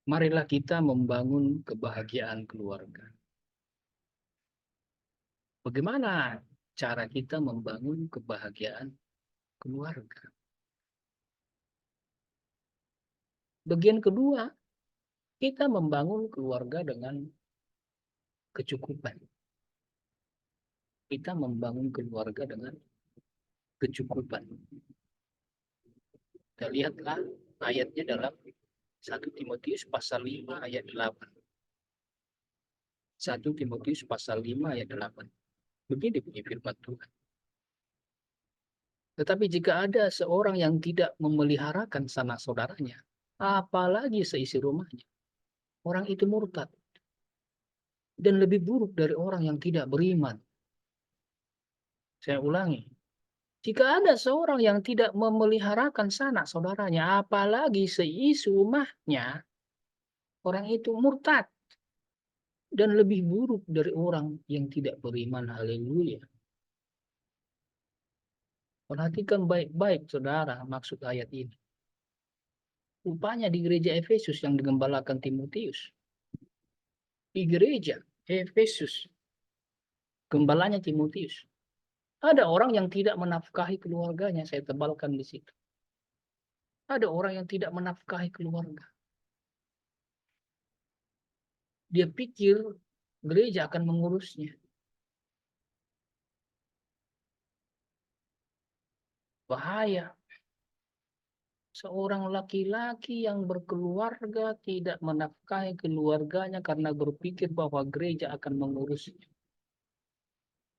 Marilah kita membangun kebahagiaan keluarga. Bagaimana cara kita membangun kebahagiaan keluarga? Bagian kedua, kita membangun keluarga dengan kecukupan. Kita membangun keluarga dengan kecukupan. Kita lihatlah ayatnya dalam 1 Timotius pasal 5 ayat 8. 1 Timotius pasal 5 ayat 8. Begini bunyi firman Tuhan. Tetapi jika ada seorang yang tidak memeliharakan sanak saudaranya, apalagi seisi rumahnya, orang itu murtad dan lebih buruk dari orang yang tidak beriman. Saya ulangi, jika ada seorang yang tidak memeliharakan sanak saudaranya, apalagi seisi rumahnya, orang itu murtad dan lebih buruk dari orang yang tidak beriman. Haleluya. Perhatikan baik-baik, saudara, maksud ayat ini. Rupanya di gereja Efesus yang digembalakan Timotius, di gereja Efesus, gembalanya Timotius, ada orang yang tidak menafkahi keluarganya. Saya tebalkan di situ. Ada orang yang tidak menafkahi keluarga. Dia pikir gereja akan mengurusnya. Bahaya. Seorang laki-laki yang berkeluarga tidak menafkahi keluarganya karena berpikir bahwa gereja akan mengurusnya.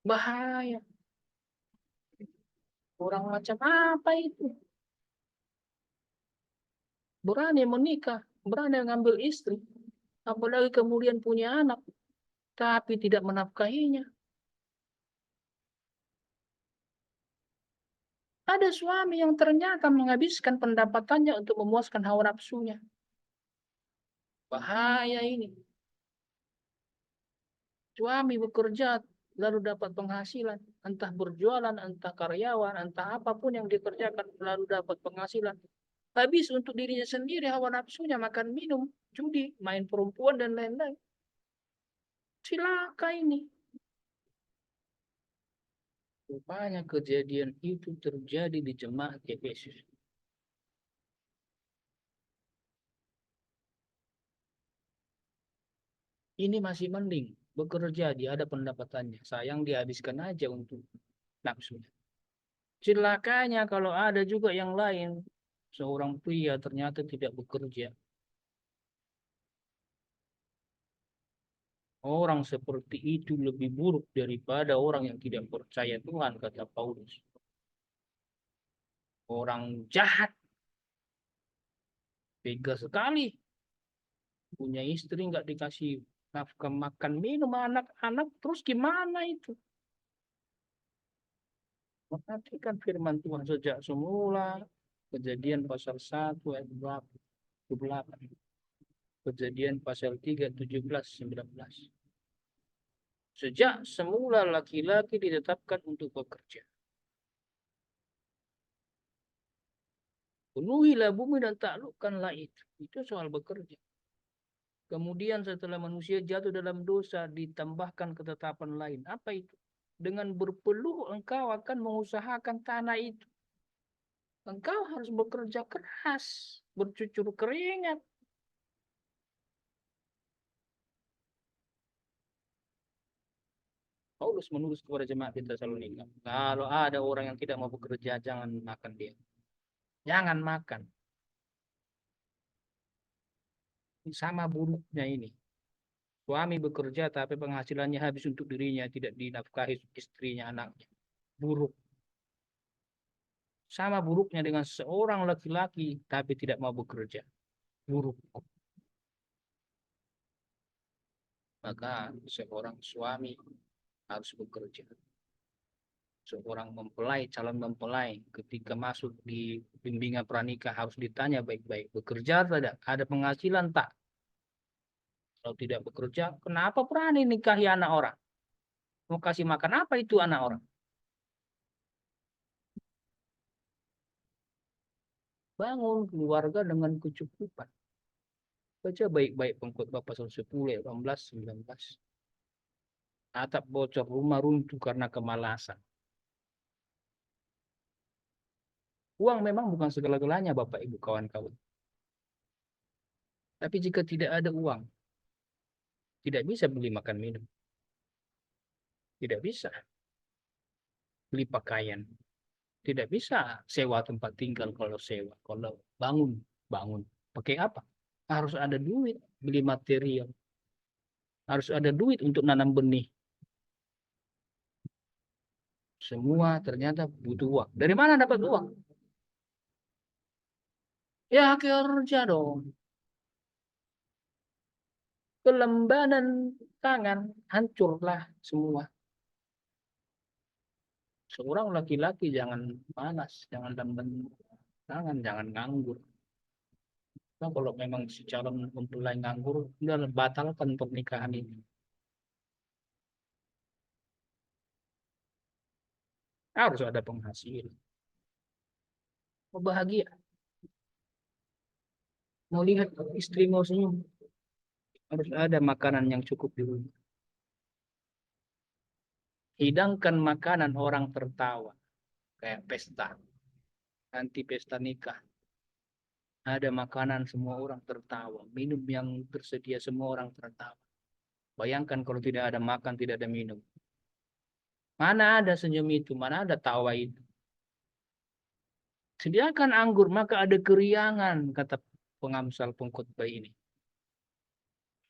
Bahaya. Orang macam apa itu? Berani menikah, berani mengambil istri, apalagi kemudian punya anak, tapi tidak menafkahinya. Ada suami yang ternyata menghabiskan pendapatannya untuk memuaskan hawa nafsunya. Bahaya ini. Suami bekerja lalu dapat penghasilan, entah berjualan, entah karyawan, entah apapun yang dikerjakan lalu dapat penghasilan. Habis untuk dirinya sendiri hawa nafsunya, makan minum, judi, main perempuan dan lain-lain. Cilaka ini. Rupanya kejadian itu terjadi di jemaat Efesus. Ini masih mending, bekerja dia ada pendapatannya. Sayang dihabiskan aja untuk nafsunya. Celakanya kalau ada juga yang lain, seorang pria ternyata tidak bekerja. Orang seperti itu lebih buruk daripada orang yang tidak percaya Tuhan, kata Paulus. Orang jahat, tega sekali. Punya istri nggak dikasih nafkah makan minum anak-anak, terus gimana itu? Perhatikan firman Tuhan sejak semula, Kejadian pasal 1 ayat 28, Kejadian pasal 3 17 19. Sejak semula laki-laki ditetapkan untuk bekerja. Penuhilah bumi dan taklukkanlah itu. Itu soal bekerja. Kemudian setelah manusia jatuh dalam dosa, ditambahkan ketetapan lain. Apa itu? Dengan berpeluh engkau akan mengusahakan tanah itu. Engkau harus bekerja keras, bercucur keringat. Paulus menulis kepada jemaat di Tesalonika, kalau ada orang yang tidak mau bekerja, jangan makan dia. Jangan makan. Sama buruknya ini. Suami bekerja tapi penghasilannya habis untuk dirinya, tidak dinafkahi istrinya, anaknya. Buruk. Sama buruknya dengan seorang laki-laki tapi tidak mau bekerja. Buruk. Maka seorang suami harus bekerja. Seorang mempelai, calon mempelai, ketika masuk di bimbingan pranikah harus ditanya baik-baik. Bekerja tidak? Ada penghasilan tak? Kalau tidak bekerja, kenapa berani nikahi anak orang? Mau kasih makan apa itu anak orang? Bangun keluarga dengan kecukupan. Baca baik-baik pengkhotbah pasal 10, 18, 19. Atap bocor, rumah runtuh karena kemalasan. Uang memang bukan segala-galanya, Bapak Ibu kawan-kawan. Tapi jika tidak ada uang, tidak bisa beli makan minum. Tidak bisa beli pakaian. Tidak bisa sewa tempat tinggal kalau sewa. Kalau bangun, bangun. Pakai apa? Harus ada duit, beli material. Harus ada duit untuk nanam benih. Semua ternyata butuh uang. Dari mana dapat uang? Ya kerja dong. Kelembanan tangan, hancurlah semua. Seorang laki-laki jangan malas, jangan lamban tangan, jangan nganggur. Nah, kalau memang si calon mempelai nganggur, udah batalkan pernikahan ini. Harus ada penghasilan. Mau bahagia, mau lihat istri mau senyum, harus ada makanan yang cukup di rumah. Hidangkan makanan orang tertawa, kayak pesta, nanti pesta nikah. Ada makanan semua orang tertawa, minum yang tersedia semua orang tertawa. Bayangkan kalau tidak ada makan, tidak ada minum. Mana ada senyum itu, mana ada tawa itu. Sediakan anggur, maka ada keriangan, kata pengamsal pengkhotbah ini.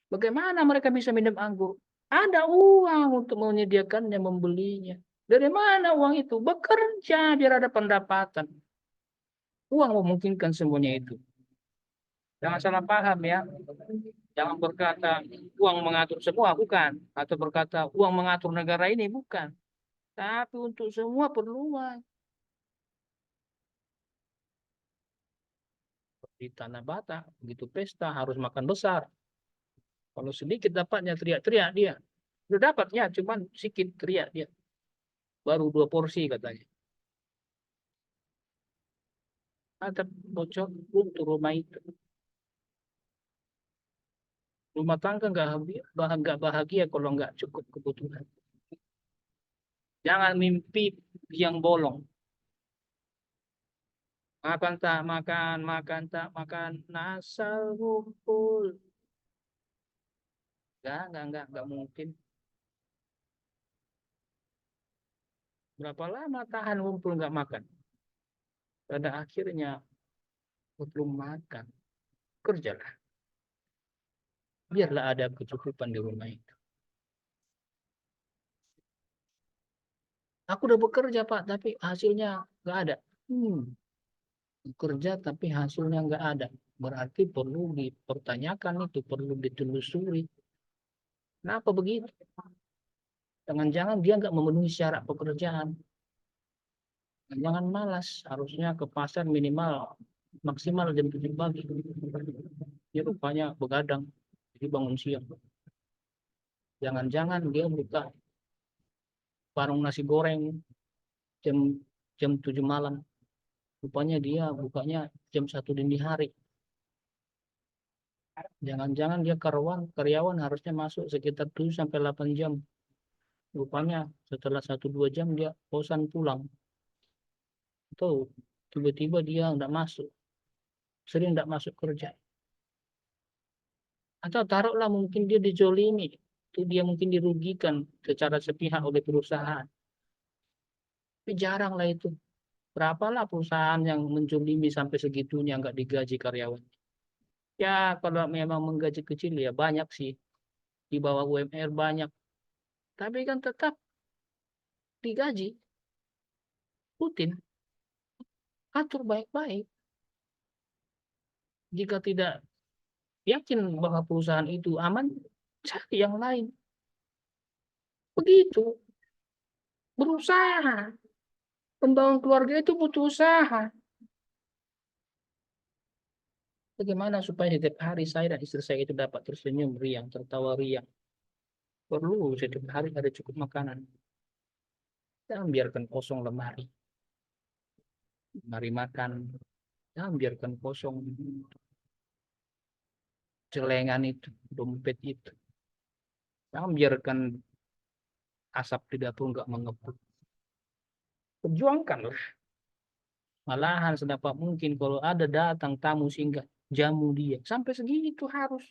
Bagaimana mereka bisa minum anggur? Ada uang untuk menyediakannya, membelinya. Dari mana uang itu? Bekerja biar ada pendapatan. Uang memungkinkan semuanya itu. Jangan salah paham ya. Jangan berkata uang mengatur semua, bukan. Atau berkata uang mengatur negara ini, bukan. Tapi untuk semua perlu uang. Di Tanah Batak, begitu pesta harus makan besar. Kalau sedikit dapatnya teriak-teriak dia. Udah dapatnya, cuman sedikit teriak dia. Baru 2 porsi katanya. Ada bocor untuk rumah itu. Rumah tangga nggak bahagia kalau nggak cukup kebutuhan. Jangan mimpi yang bolong. Makan tak makan, makan tak makan, asal ngumpul. Nggak mungkin. Berapa lama tahan ngumpul nggak makan? Pada akhirnya belum makan. Kerjalah. Biarlah ada kecukupan di rumah itu. Aku udah bekerja Pak, tapi hasilnya nggak ada. Hmm, bekerja tapi hasilnya nggak ada. Berarti perlu dipertanyakan itu, perlu ditelusuri. Kenapa begitu? Jangan-jangan dia nggak memenuhi syarat pekerjaan. Jangan malas, harusnya ke pasar minimal maksimal jam 7 pagi. Dia rupanya begadang, jadi bangun siang. Jangan-jangan dia buka warung nasi goreng jam jam 7 malam. Rupanya dia bukanya jam 1 dini hari. Jangan-jangan dia karyawan harusnya masuk sekitar 7 sampai 8 jam. Rupanya setelah 1-2 jam dia bosan pulang. Atau tiba-tiba dia nggak masuk, sering nggak masuk kerja. Atau taruhlah mungkin dia dijolimi, itu dia mungkin dirugikan secara sepihak oleh perusahaan. Tapi jarang lah itu. Berapalah perusahaan yang menjolimi sampai segitunya nggak digaji karyawan. Ya kalau memang menggaji kecil ya banyak sih. Di bawah UMR banyak. Tapi kan tetap digaji rutin. Atur baik-baik. Jika tidak yakin bahwa perusahaan itu aman, cari yang lain. Begitu. Berusaha. Membangun keluarga itu butuh usaha. Bagaimana supaya setiap hari saya dan istri saya itu dapat tersenyum riang, tertawa riang. Perlu setiap hari ada cukup makanan. Jangan biarkan kosong lemari. Mari makan. Jangan biarkan kosong. celengan itu, dompet itu. Jangan biarkan asap di dapur nggak mengepul. Perjuangkanlah. Malahan sedapat mungkin kalau ada datang tamu singgah, jamu dia. Sampai segitu harus.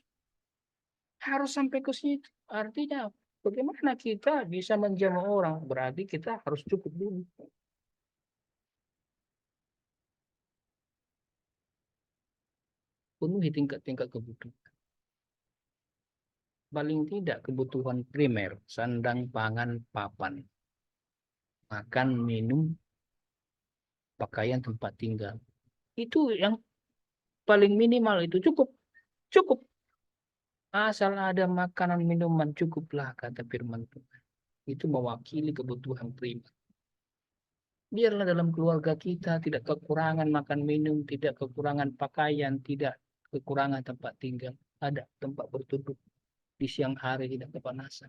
Harus sampai ke situ. Artinya bagaimana kita bisa menjamu orang? Berarti kita harus cukup dulu. Penuhi tingkat-tingkat kebutuhan. Paling tidak kebutuhan primer, sandang, pangan, papan, makan, minum, pakaian, tempat tinggal. Itu yang paling minimal itu cukup. Cukup. Asal ada makanan minuman cukuplah kata firman Tuhan. Itu mewakili kebutuhan primer. Biarlah dalam keluarga kita tidak kekurangan makan minum, tidak kekurangan pakaian, tidak kekurangan tempat tinggal. Ada tempat berteduh di siang hari tidak kepanasan.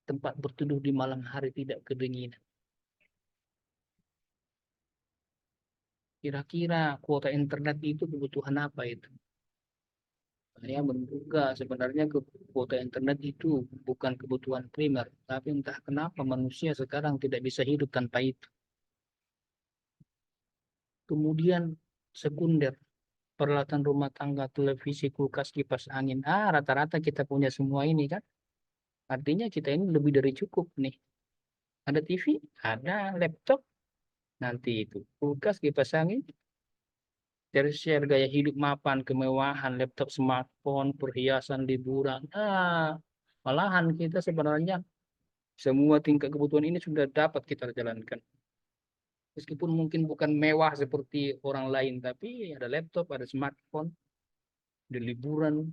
Tempat berteduh di malam hari tidak kedinginan. Kira-kira kuota internet itu kebutuhan apa itu? Saya menduga sebenarnya kuota internet itu bukan kebutuhan primer, tapi entah kenapa manusia sekarang tidak bisa hidup tanpa itu. Kemudian sekunder, peralatan rumah tangga, televisi, kulkas, kipas angin. Rata-rata kita punya semua ini kan. Artinya kita ini lebih dari cukup nih. Ada TV, ada laptop, nanti itu kulkas, kipas angin, tersier gaya hidup mapan, kemewahan, laptop, smartphone, perhiasan, liburan. Malahan kita sebenarnya semua tingkat kebutuhan ini sudah dapat kita jalankan. Meskipun mungkin bukan mewah seperti orang lain, tapi ada laptop, ada smartphone, ada liburan.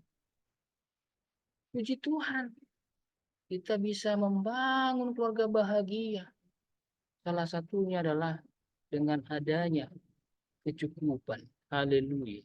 Puji Tuhan, kita bisa membangun keluarga bahagia. Salah satunya adalah dengan adanya kecukupan. Haleluya.